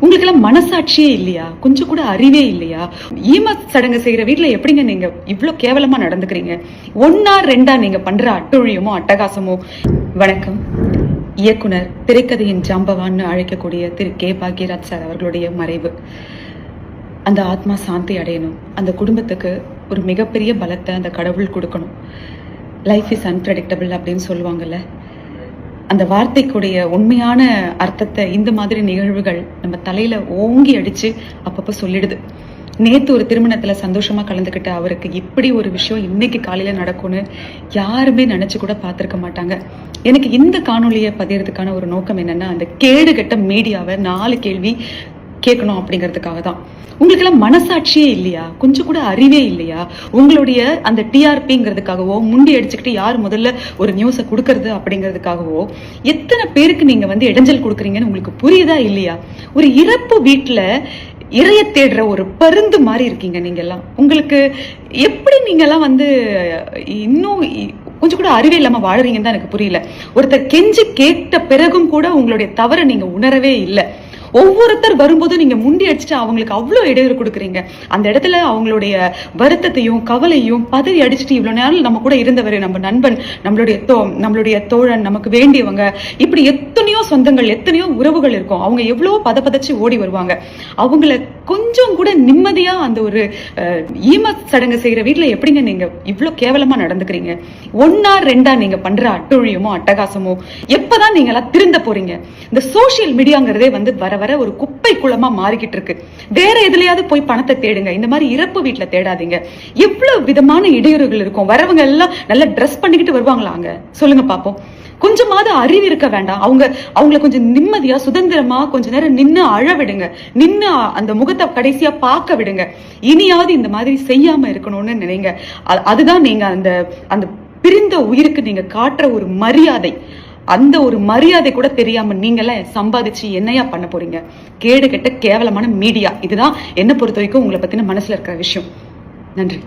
உங்களுக்கெல்லாம் மனசாட்சியே இல்லையா? கொஞ்சம் கூட அறிவே இல்லையா? ஈம சடங்கு செய்யற வீட்டுல எப்படிங்க நீங்க இவ்வளவு கேவலமா நடந்துக்கிறீங்க? ஒன்னா ரெண்டா நீங்க பண்ற அட்டொழியமோ அட்டகாசமோ. வணக்கம். இயக்குனர், திரைக்கதையின் ஜாம்பவான்னு அழைக்கக்கூடிய திரு கே பாக்யராஜ் சார் அவர்களுடைய மறைவு. அந்த ஆத்மா சாந்தி அடையணும். அந்த குடும்பத்துக்கு ஒரு மிகப்பெரிய பலத்தை அந்த கடவுள் கொடுக்கணும். லைஃப் இஸ் அன்பிரடிக்டபிள் அப்படின்னு சொல்லுவாங்கல்ல, அந்த வார்த்தைக்குடைய உண்மையான அர்த்தத்தை இந்த மாதிரி நிகழ்வுகள் நம்ம தலையில ஓங்கி அடிச்சு அப்பப்ப சொல்லிடுது. நேத்து ஒரு திருமணத்துல சந்தோஷமா கலந்துக்கிட்ட அவருக்கு இப்படி ஒரு விஷயம் இன்னைக்கு காலையில நடக்கும்னு யாருமே நினைச்சு கூட பார்த்திருக்க மாட்டாங்க. எனக்கு இந்த காணொலியை பதியறதுக்கான ஒரு நோக்கம் என்னன்னா, அந்த கேடு கெட்ட மீடியாவை 4 கேள்வி கேட்கணும் அப்படிங்கிறதுக்காக தான். உங்களுக்கு எல்லாம் மனசாட்சியே இல்லையா? கொஞ்சம் கூட அறிவே இல்லையா? உங்களுடைய அந்த டிஆர்பிங்கிறதுக்காகவோ, முண்டி அடிச்சுக்கிட்டு யார் முதல்ல ஒரு நியூஸை கொடுக்கறது அப்படிங்கிறதுக்காகவோ எத்தனை பேருக்கு நீங்க இடைஞ்சல் கொடுக்குறீங்கன்னு உங்களுக்கு புரியுதா இல்லையா? ஒரு இறப்பு வீட்டுல இறைய தேடுற ஒரு பருந்து மாதிரி இருக்கீங்க நீங்க எல்லாம். உங்களுக்கு எப்படி நீங்க எல்லாம் இன்னும் கொஞ்சம் கூட அறிவே இல்லாம வாழறீங்கன்னு தான் எனக்கு புரியல. ஒருத்தர் கெஞ்சி கேட்ட பிறகும் கூட உங்களுடைய தவறை நீங்க உணரவே இல்லை. ஒவ்வொருத்தர் வரும்போது நீங்க முண்டி அடிச்சுட்டு அவங்களுக்கு அவ்வளவு இடையூறு கொடுக்குறீங்க. அந்த இடத்துல அவங்களுடைய வருத்தத்தையும் கவலையும் பதவி அடிச்சுட்டு இவ்வளவு நேரம் நம்ம கூட இருந்தவர், நம்ம நண்பன், நம்மளுடைய தோழன், நமக்கு வேண்டியவங்க, இப்படி எத்தனையோ சொந்தங்கள், எத்தனையோ உறவுகள் இருக்கும். அவங்க எவ்வளவு பதப்பதச்சு ஓடி வருவாங்க. அவங்கள கொஞ்சம் கூட நிம்மதியா அந்த ஒரு ஈம சடங்கு செய்யற வீட்டுல எப்படிங்க நீங்க இவ்வளவு கேவலமா நடந்துக்கிறீங்க? ஒன்னா ரெண்டா நீங்க பண்ற அட்டொழியமோ அட்டகாசமோ எப்பதான் நீங்க எல்லாம் திருந்த போறீங்க? இந்த சோசியல் மீடியாங்கிறதே வர வர ஒரு குப்பை குளமா மாறிக்கிட்டு இருக்கு. வேற எதுலயாவது போய் பணத்தை தேடுங்க. இந்த மாதிரி இறப்பு வீட்டுல தேடாதீங்க. எவ்வளவு விதமான இடையூறுகள் இருக்கும். வரவங்க எல்லாம் நல்லா ட்ரெஸ் பண்ணிக்கிட்டு வருவாங்களாங்க, சொல்லுங்க பாப்போம். கொஞ்சமாவது அறிவு இருக்க வேண்டாம்? அவங்களை கொஞ்சம் நிம்மதியா சுதந்திரமா கொஞ்ச நேரம் நின்னு அழ விடுங்க. நின்னு அந்த முகத்தை கடைசியா பார்க்க விடுங்க. இனியாவது இந்த மாதிரி செய்யாம இருக்கணும்னு நினைங்க. அதுதான் நீங்க அந்த பிரிந்த உயிருக்கு நீங்க காட்டுற ஒரு மரியாதை. அந்த ஒரு மரியாதை கூட தெரியாம நீங்கெல்லாம் சம்பாதிச்சு என்னையா பண்ண போறீங்க? கேடு கெட்ட கேவலமான மீடியா. இதுதான் என்ன பொறுத்த வரைக்கும் உங்களை பத்தின மனசுல இருக்கிற விஷயம். நன்றி.